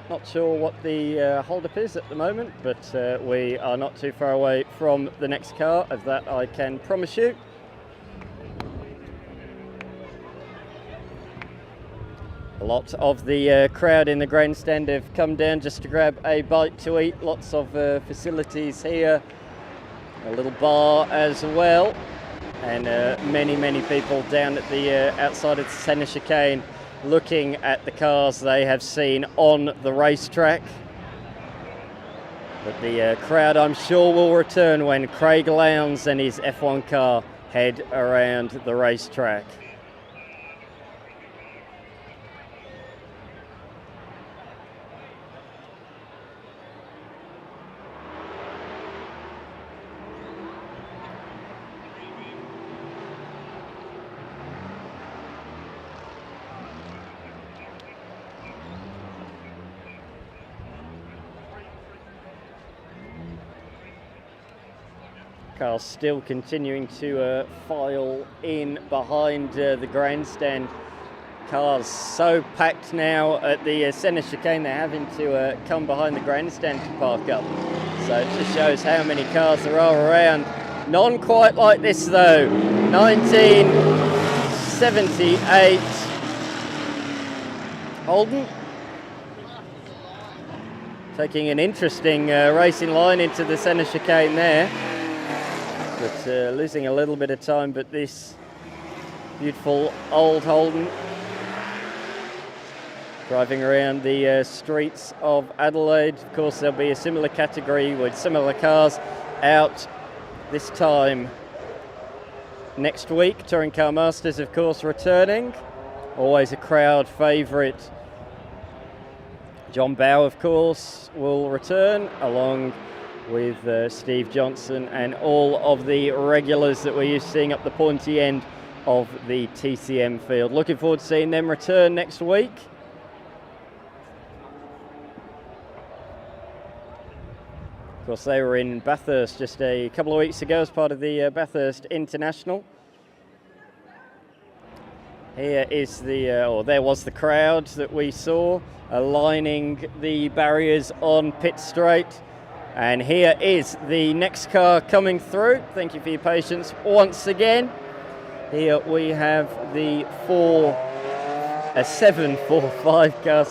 Not sure what the hold-up is at the moment, but we are not too far away from the next car, of that I can promise you. A lot of the crowd in the grandstand have come down just to grab a bite to eat. Lots of facilities here a little bar as well, and many people down at the outside of the centre chicane looking at the cars they have seen on the racetrack. But the crowd, I'm sure, will return when Craig Lowndes and his F1 car head around the racetrack. Cars still continuing to file in behind the grandstand. Cars so packed now at the centre chicane, they're having to come behind the grandstand to park up. So it just shows how many cars there are around. None quite like this though. 1978 Holden. Taking an interesting racing line into the centre chicane there. But losing a little bit of time, but this beautiful old Holden driving around the streets of Adelaide. Of course, there'll be a similar category with similar cars out this time next week. Touring Car Masters, of course, returning. Always a crowd favourite. John Bowe, of course, will return along with Steve Johnson and all of the regulars that we're used to seeing up the pointy end of the TCM field. Looking forward to seeing them return next week. Of course, they were in Bathurst just a couple of weeks ago as part of the Bathurst International. Here is or there was the crowd that we saw lining the barriers on pit straight. And here is the next car coming through. Thank you for your patience once again. Here we have the 745 car,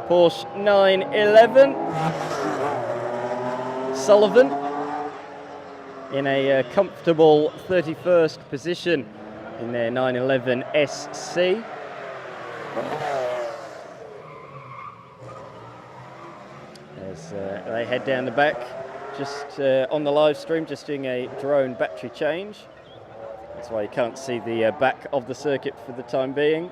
Porsche 911. Sullivan in a comfortable 31st position in their 911 SC. As they head down the back, just on the live stream, just doing a drone battery change. That's why you can't see the back of the circuit for the time being.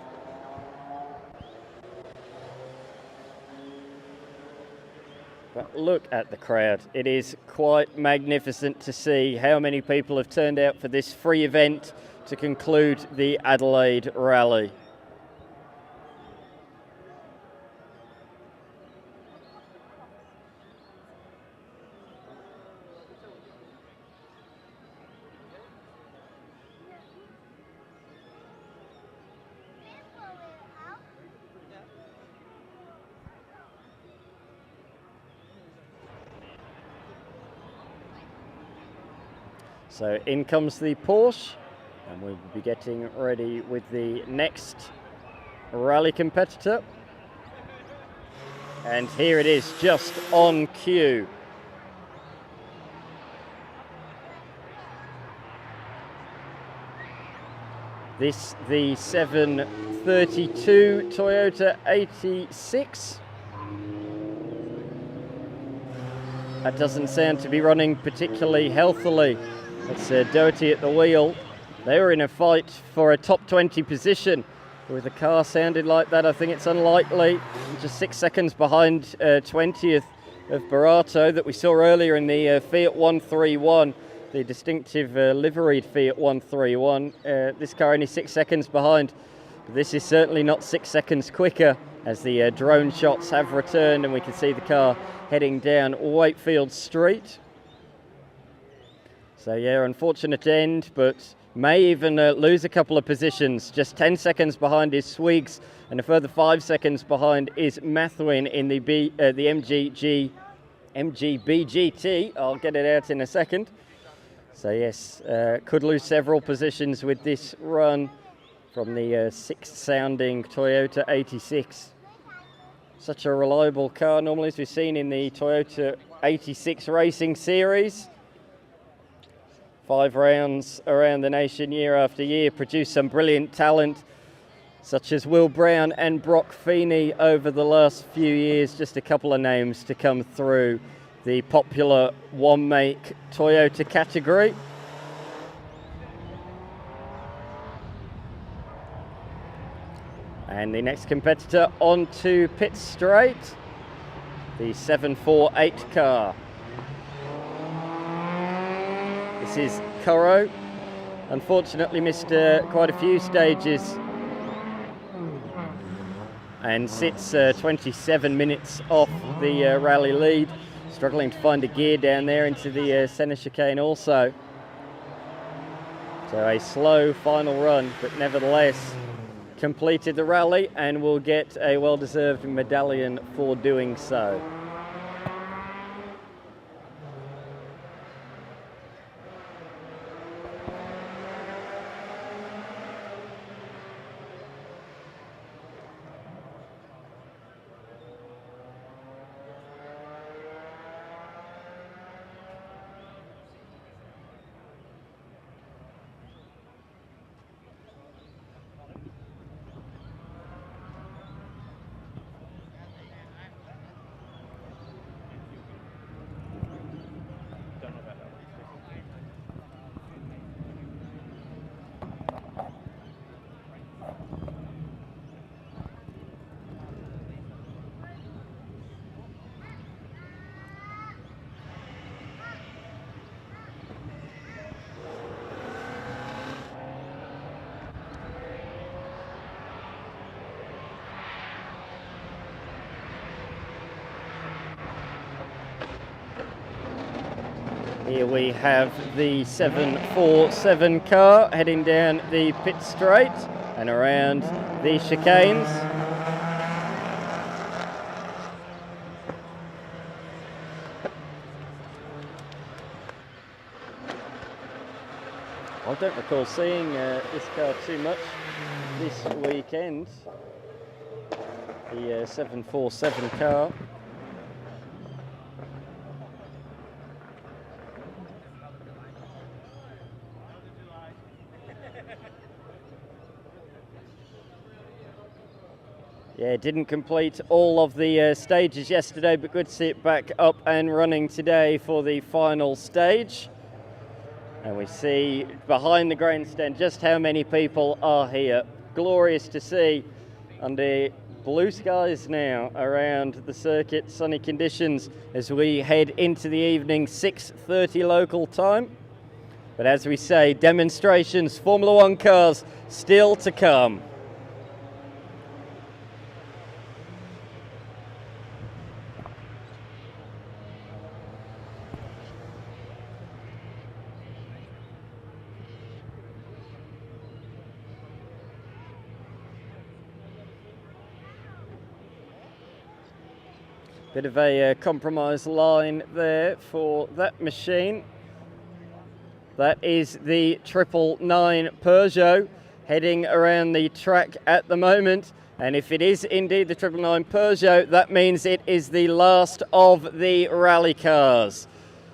But look at the crowd. It is quite magnificent to see how many people have turned out for this free event to conclude the Adelaide Rally. So in comes the Porsche, and we'll be getting ready with the next rally competitor. And here it is, just on cue. This the 732 Toyota 86. That doesn't sound to be running particularly healthily. It's Doherty at the wheel. They were in a fight for a top 20 position. With a car sounded like that, I think it's unlikely. Just 6 seconds behind 20th of Barato that we saw earlier in the Fiat 131, the distinctive liveried Fiat 131. This car only 6 seconds behind. But this is certainly not 6 seconds quicker, as the drone shots have returned and we can see the car heading down Wakefield Street. So yeah, unfortunate end, but may even lose a couple of positions. Just 10 seconds behind is Swiggs, and a further 5 seconds behind is Mathwin in the MGB-GT. I'll get it out in a second. So yes, could lose several positions with this run from the sixth sounding Toyota 86. Such a reliable car, normally, as we've seen in the Toyota 86 Racing Series. 5 rounds around the nation year after year, produced some brilliant talent such as Will Brown and Brock Feeney over the last few years. Just a couple of names to come through the popular one-make Toyota category. And the next competitor onto pit straight, the 748 car. This is Curro. Unfortunately missed quite a few stages and sits 27 minutes off the rally lead, struggling to find a gear down there into the centre chicane also. So a slow final run, but nevertheless completed the rally and will get a well-deserved medallion for doing so. Here we have the 747 car heading down the pit straight and around the chicanes. I don't recall seeing this car too much this weekend, the 747 car. Yeah, didn't complete all of the stages yesterday, but good to see it back up and running today for the final stage. And we see behind the grandstand just how many people are here. Glorious to see under blue skies now around the circuit, sunny conditions as we head into the evening, 6:30 local time. But as we say, demonstrations, Formula One cars still to come. Bit of a compromise line there for that machine. That is the 999 Peugeot heading around the track at the moment. And if it is indeed the 999 Peugeot, that means it is the last of the rally cars.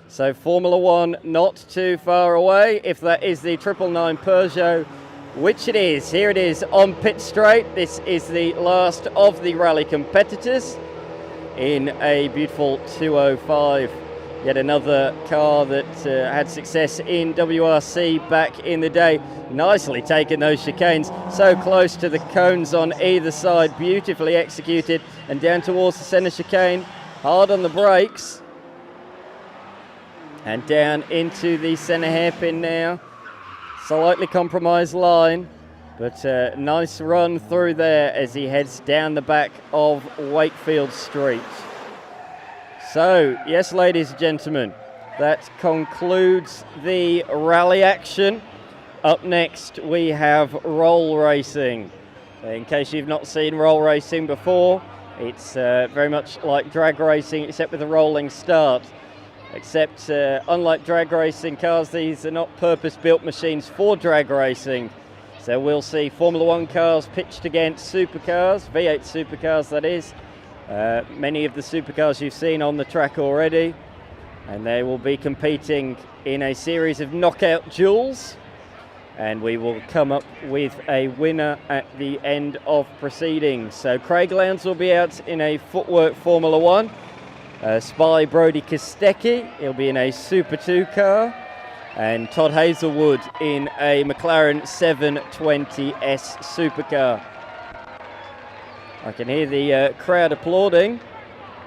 So Formula One not too far away. If that is the 999 Peugeot, which it is, here it is on pit straight. This is the last of the rally competitors in a beautiful 205. Yet another car that had success in WRC back in the day. Nicely taken those chicanes, so close to the cones on either side, beautifully executed, and down towards the centre chicane, hard on the brakes, and down into the centre hairpin now. Slightly compromised line, but a nice run through there as he heads down the back of Wakefield Street. So, yes, ladies and gentlemen, that concludes the rally action. Up next, we have roll racing. In case you've not seen roll racing before, it's very much like drag racing, except with a rolling start. Except, unlike drag racing cars, these are not purpose-built machines for drag racing. So we'll see Formula One cars pitched against supercars, V8 supercars that is. Many of the supercars you've seen on the track already. and they will be competing in a series of knockout duels, and we will come up with a winner at the end of proceedings. So Craig Lowndes will be out in a Footwork Formula 1. Spy Brody Kostecki, he'll be in a Super 2 car, and Todd Hazelwood in a McLaren 720S supercar. I can hear the crowd applauding.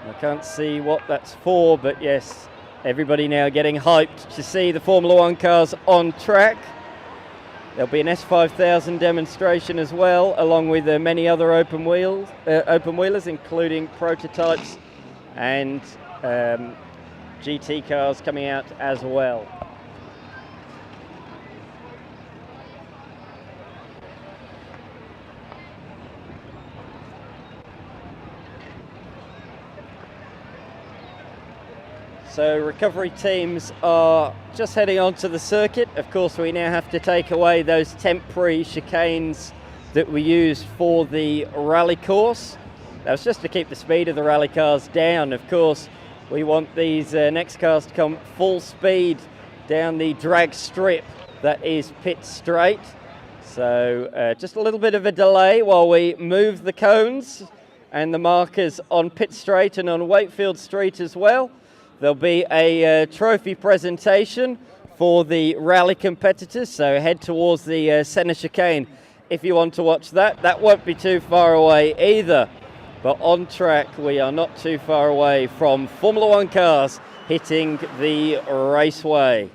I can't see what that's for, but yes, everybody now getting hyped to see the Formula 1 cars on track. There'll be an S5000 demonstration as well, along with many other open wheelers, including prototypes and GT cars coming out as well. So recovery teams are just heading onto the circuit. Of course, we now have to take away those temporary chicanes that we used for the rally course. That was just to keep the speed of the rally cars down. Of course, we want these next cars to come full speed down the drag strip that is Pit Straight. So just a little bit of a delay while we move the cones and the markers on Pit Straight and on Wakefield Street as well. There'll be a trophy presentation for the rally competitors, so head towards the centre chicane if you want to watch that. That won't be too far away either, but on track we are not too far away from Formula 1 cars hitting the raceway.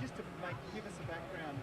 just to give us a background.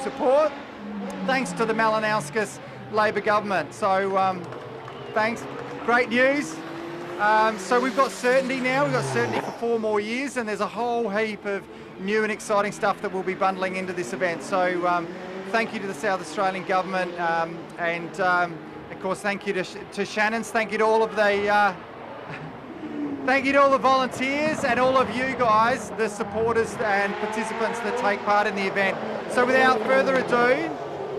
Support, thanks to the Malinauskas Labor government. So thanks, great news. So we've got certainty now, we've got certainty for 4 more years, and there's a whole heap of new and exciting stuff that we'll be bundling into this event. So thank you to the South Australian government, and of course thank you to Shannon's, thank you to all of the thank you to all the volunteers and all of you guys, the supporters and participants that take part in the event. So without further ado,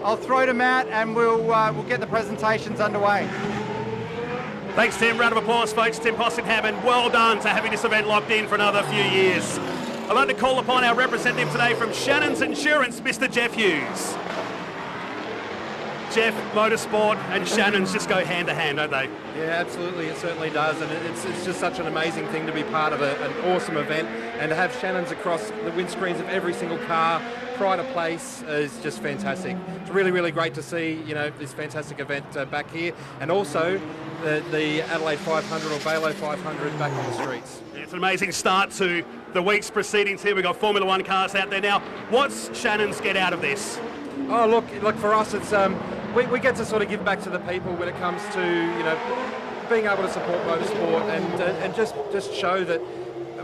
I'll throw to Matt and we'll get the presentations underway. Thanks, Tim. Round of applause, folks. Tim Possingham, and well done to having this event locked in for another few years. I'd like to call upon our representative today from Shannon's Insurance, Mr. Jeff Hughes. Jeff, Motorsport and Shannon's just go hand to hand, don't they? Yeah, absolutely, it certainly does, and it's just such an amazing thing to be part of an awesome event, and to have Shannon's across the windscreens of every single car, pride of place, is just fantastic. It's really, really great to see, you know, this fantastic event back here, and also the Adelaide 500 or Velo 500 back on the streets. Yeah, it's an amazing start to the week's proceedings here. We've got Formula One cars out there now. What's Shannon's get out of this? Oh, look, for us, it's we get to sort of give back to the people when it comes to, you know, being able to support motorsport and just show that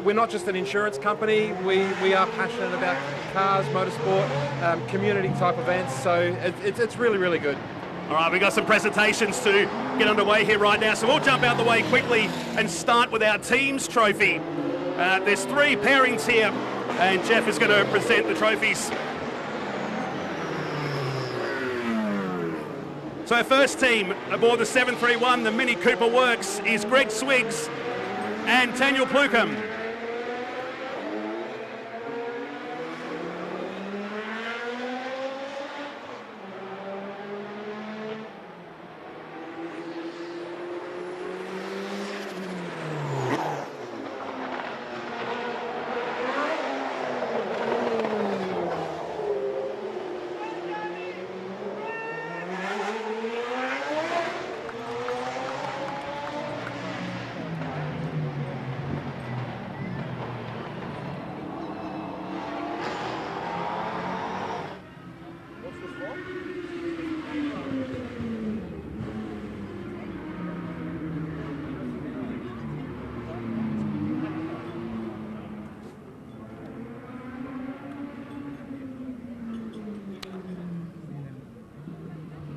we're not just an insurance company, we are passionate about cars, motorsport, community type events, so it's really, really good. All right, we've got some presentations to get underway here right now, so we'll jump out the way quickly and start with our team's trophy. There's 3 pairings here, and Jeff is going to present the trophies. So our first team aboard the 731, the Mini Cooper Works, is Greg Swiggs and Daniel Pluckham.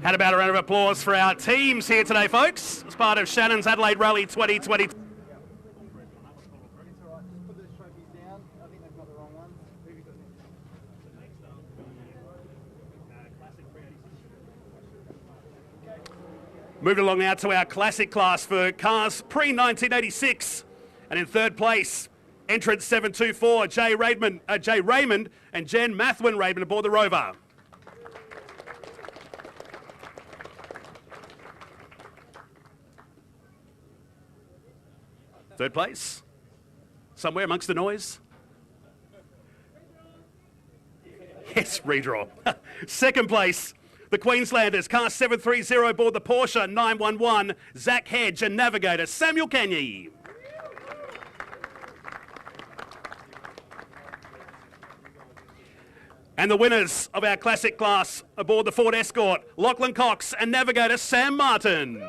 How about a round of applause for our teams here today, folks, as part of Shannon's Adelaide Rally 2020. Moving along now to our classic class for cars pre-1986. And in third place, entrant 724, Jay Raymond and Jen Mathwin Raymond aboard the Rover. Third place, somewhere amongst the noise. Yes, redraw. Second place, the Queenslanders, car 730 aboard the Porsche 911, Zach Hedge and navigator Samuel Kenny. And the winners of our classic class aboard the Ford Escort, Lachlan Cox and navigator Sam Martin.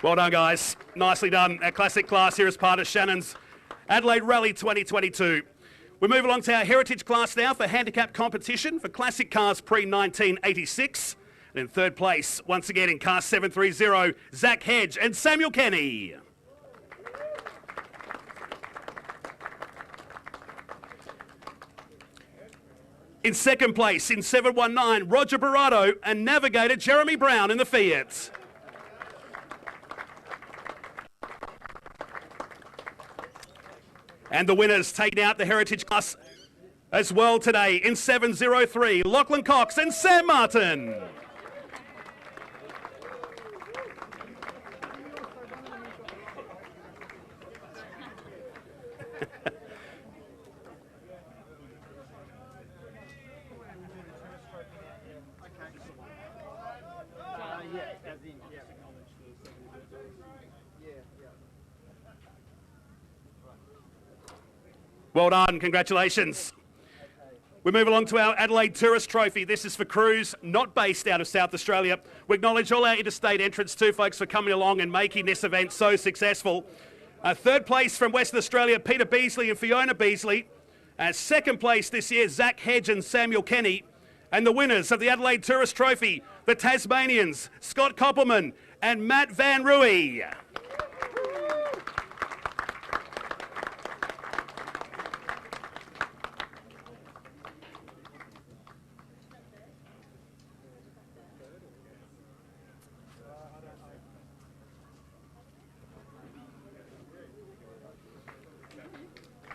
Well done, guys. Nicely done. Our classic class here as part of Shannon's Adelaide Rally 2022. We move along to our heritage class now for handicap competition for classic cars pre-1986. And in third place, once again in car 730, Zach Hedge and Samuel Kenny. In second place, in 719, Roger Barato and navigator Jeremy Brown in the Fiat. And the winners taking out the heritage class as well today in 703, Lachlan Cox and Sam Martin. Well done, congratulations. We move along to our Adelaide Tourist Trophy. This is for crews not based out of South Australia. We acknowledge all our interstate entrants too, folks, for coming along and making this event so successful. Third place from Western Australia, Peter Beasley and Fiona Beasley. Second place this year, Zach Hedge and Samuel Kenny. And the winners of the Adelaide Tourist Trophy, the Tasmanians, Scott Koppelman and Matt Van Rooy.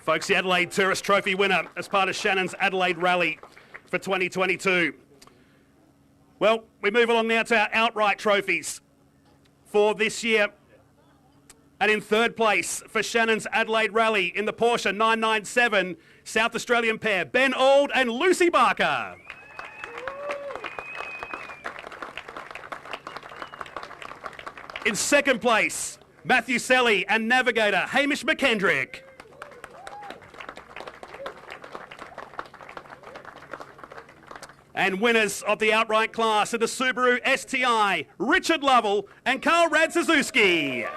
Folks, the Adelaide Tourist Trophy winner as part of Shannon's Adelaide Rally for 2022. Well, we move along now to our outright trophies for this year. And in third place for Shannon's Adelaide Rally in the Porsche 997, South Australian pair, Ben Auld and Lucy Barker. In second place, Matthew Selly and navigator Hamish McKendrick. And winners of the outright class in the Subaru STI, Richard Lovell and Carl Radzizewski.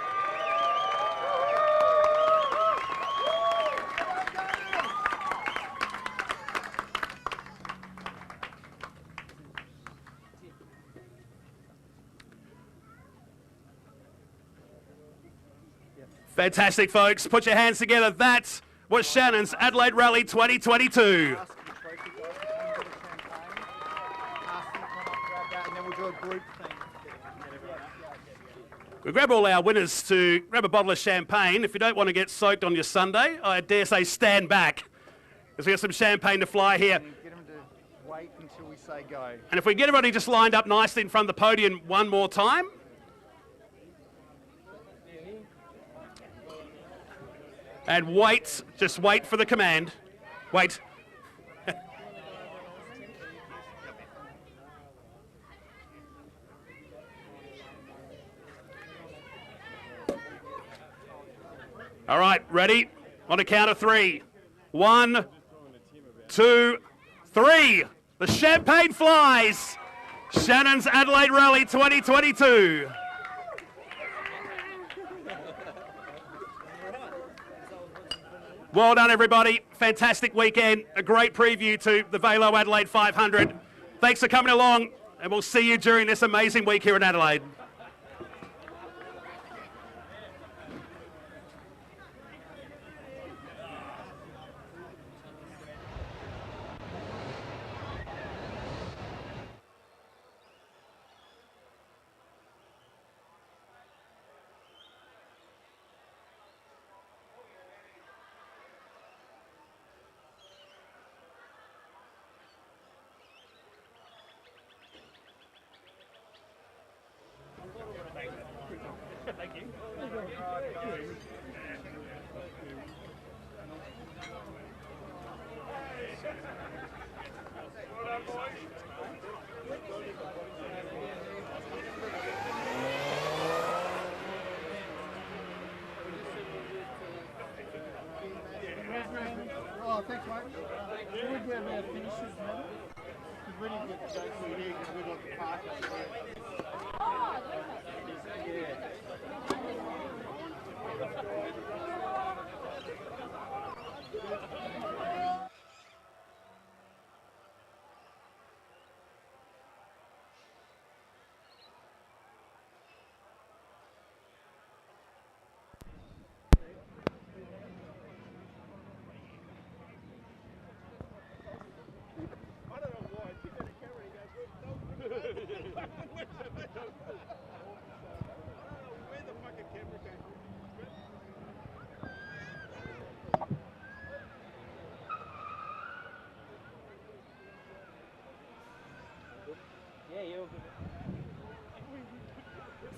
Fantastic, folks. Put your hands together. That was Shannon's Adelaide Rally 2022. We grab all our winners to grab a bottle of champagne. If you don't want to get soaked on your Sunday, I dare say stand back, because we got some champagne to fly here. Get them to wait until we say go. And if we get everybody just lined up nicely in front of the podium one more time. And wait, just wait for the command. Wait. All right, ready? On a count of 3. 1, 2, 3. The champagne flies. Shannon's Adelaide Rally 2022. Well done, everybody. Fantastic weekend. A great preview to the Velo Adelaide 500. Thanks for coming along, and we'll see you during this amazing week here in Adelaide. Thank you. Oh, thanks, mate. Can we get our finishes, man? Because we didn't get to go through here because we got the park up there.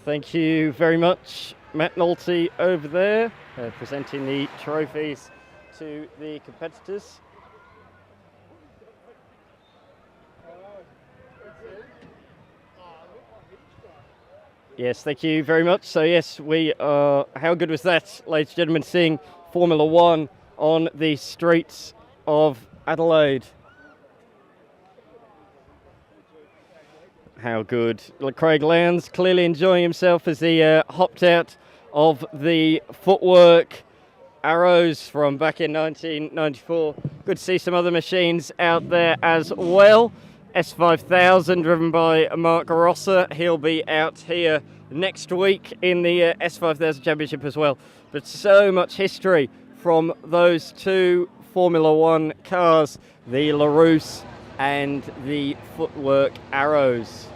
Thank you very much, Matt Nolte over there, presenting the trophies to the competitors. Yes, thank you very much. So yes, we are, how good was that, ladies and gentlemen, seeing Formula One on the streets of Adelaide. How good. Craig Lowndes clearly enjoying himself as he hopped out of the footwork arrows from back in 1994. Good to see some other machines out there as well. S5000 driven by Mark Rosser. He'll be out here next week in the S5000 Championship as well. But so much history from those two Formula One cars, the LaRousse and the footwork arrows.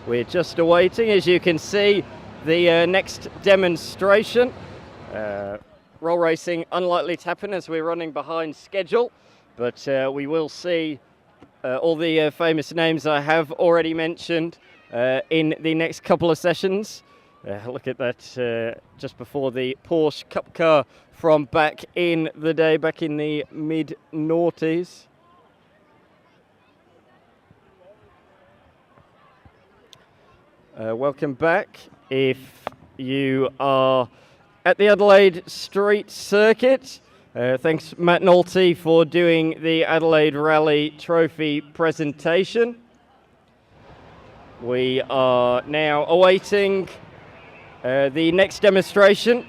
We're just awaiting, as you can see, the next demonstration. Roll racing unlikely to happen as we're running behind schedule, but we will see all the famous names I have already mentioned in the next couple of sessions. Look at that, just before the Porsche Cup car from back in the day, back in the mid-noughties. Welcome back. If you are at the Adelaide Street Circuit, thanks Matt Nolte for doing the Adelaide Rally Trophy presentation. We are now awaiting the next demonstration.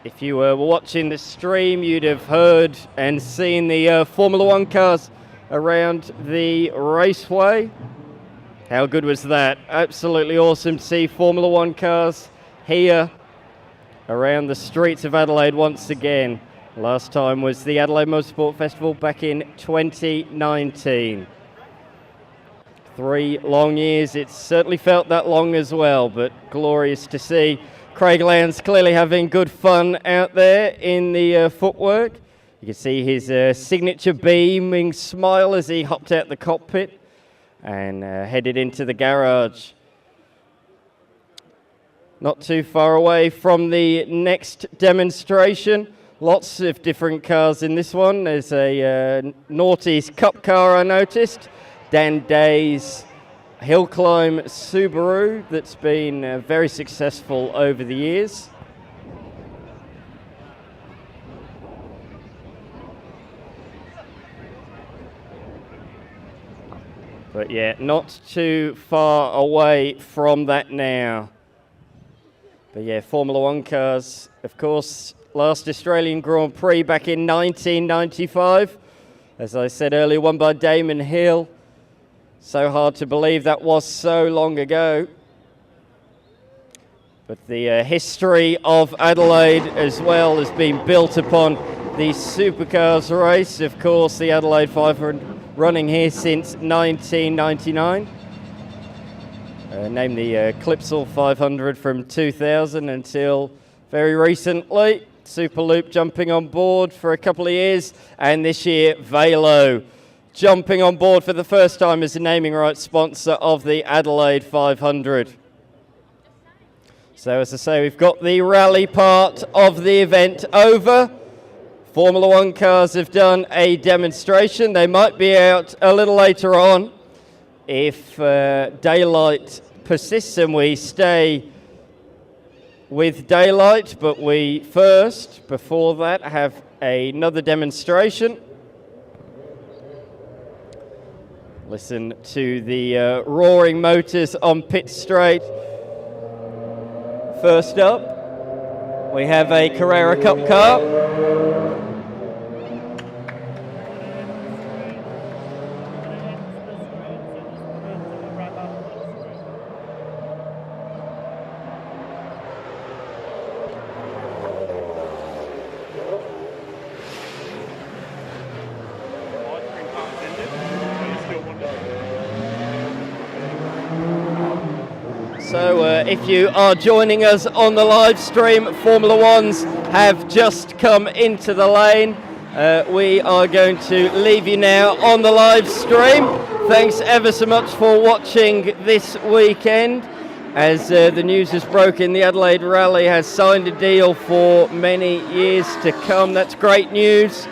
If you were watching the stream, you'd have heard and seen the Formula One cars around the raceway. How good was that? Absolutely awesome to see Formula One cars here around the streets of Adelaide once again. Last time was the Adelaide Motorsport Festival back in 2019. 3 long years. It's certainly felt that long as well, but glorious to see Craig Lowndes clearly having good fun out there in the footwork. You can see his signature beaming smile as he hopped out the cockpit and headed into the garage. Not too far away from the next demonstration. Lots of different cars in this one. There's a Noughties Cup car I noticed. Dan Day's hill climb Subaru that's been very successful over the years. But yeah, not too far away from that now. But yeah, Formula One cars, of course, last Australian Grand Prix back in 1995. As I said earlier, won by Damon Hill. So hard to believe that was so long ago. But the history of Adelaide as well has been built upon the supercars race. Of course, the Adelaide 500 running here since 1999. Named the Clipsal 500 from 2000 until very recently. Superloop jumping on board for a couple of years, and this year Velo jumping on board for the first time as a naming rights sponsor of the Adelaide 500. So as I say, we've got the rally part of the event over. Formula One cars have done a demonstration. They might be out a little later on if daylight persists and we stay with daylight, but we first, before that, have another demonstration. Listen to the roaring motors on pit straight. First up, we have a Carrera Cup car. So if you are joining us on the live stream, Formula Ones have just come into the lane. We are going to leave you now on the live stream. Thanks ever so much for watching this weekend. As the news has broken, the Adelaide Rally has signed a deal for many years to come. That's great news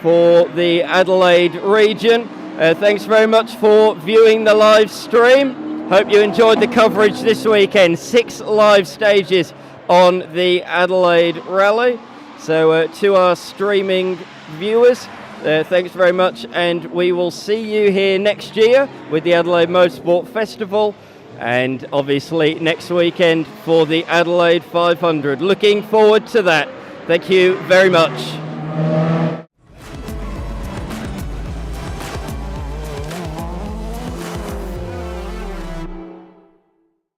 for the Adelaide region. Thanks very much for viewing the live stream. Hope you enjoyed the coverage this weekend. 6 live stages on the Adelaide Rally. So to our streaming viewers, thanks very much, and we will see you here next year with the Adelaide Motorsport Festival, and obviously next weekend for the Adelaide 500. Looking forward to that. Thank you very much.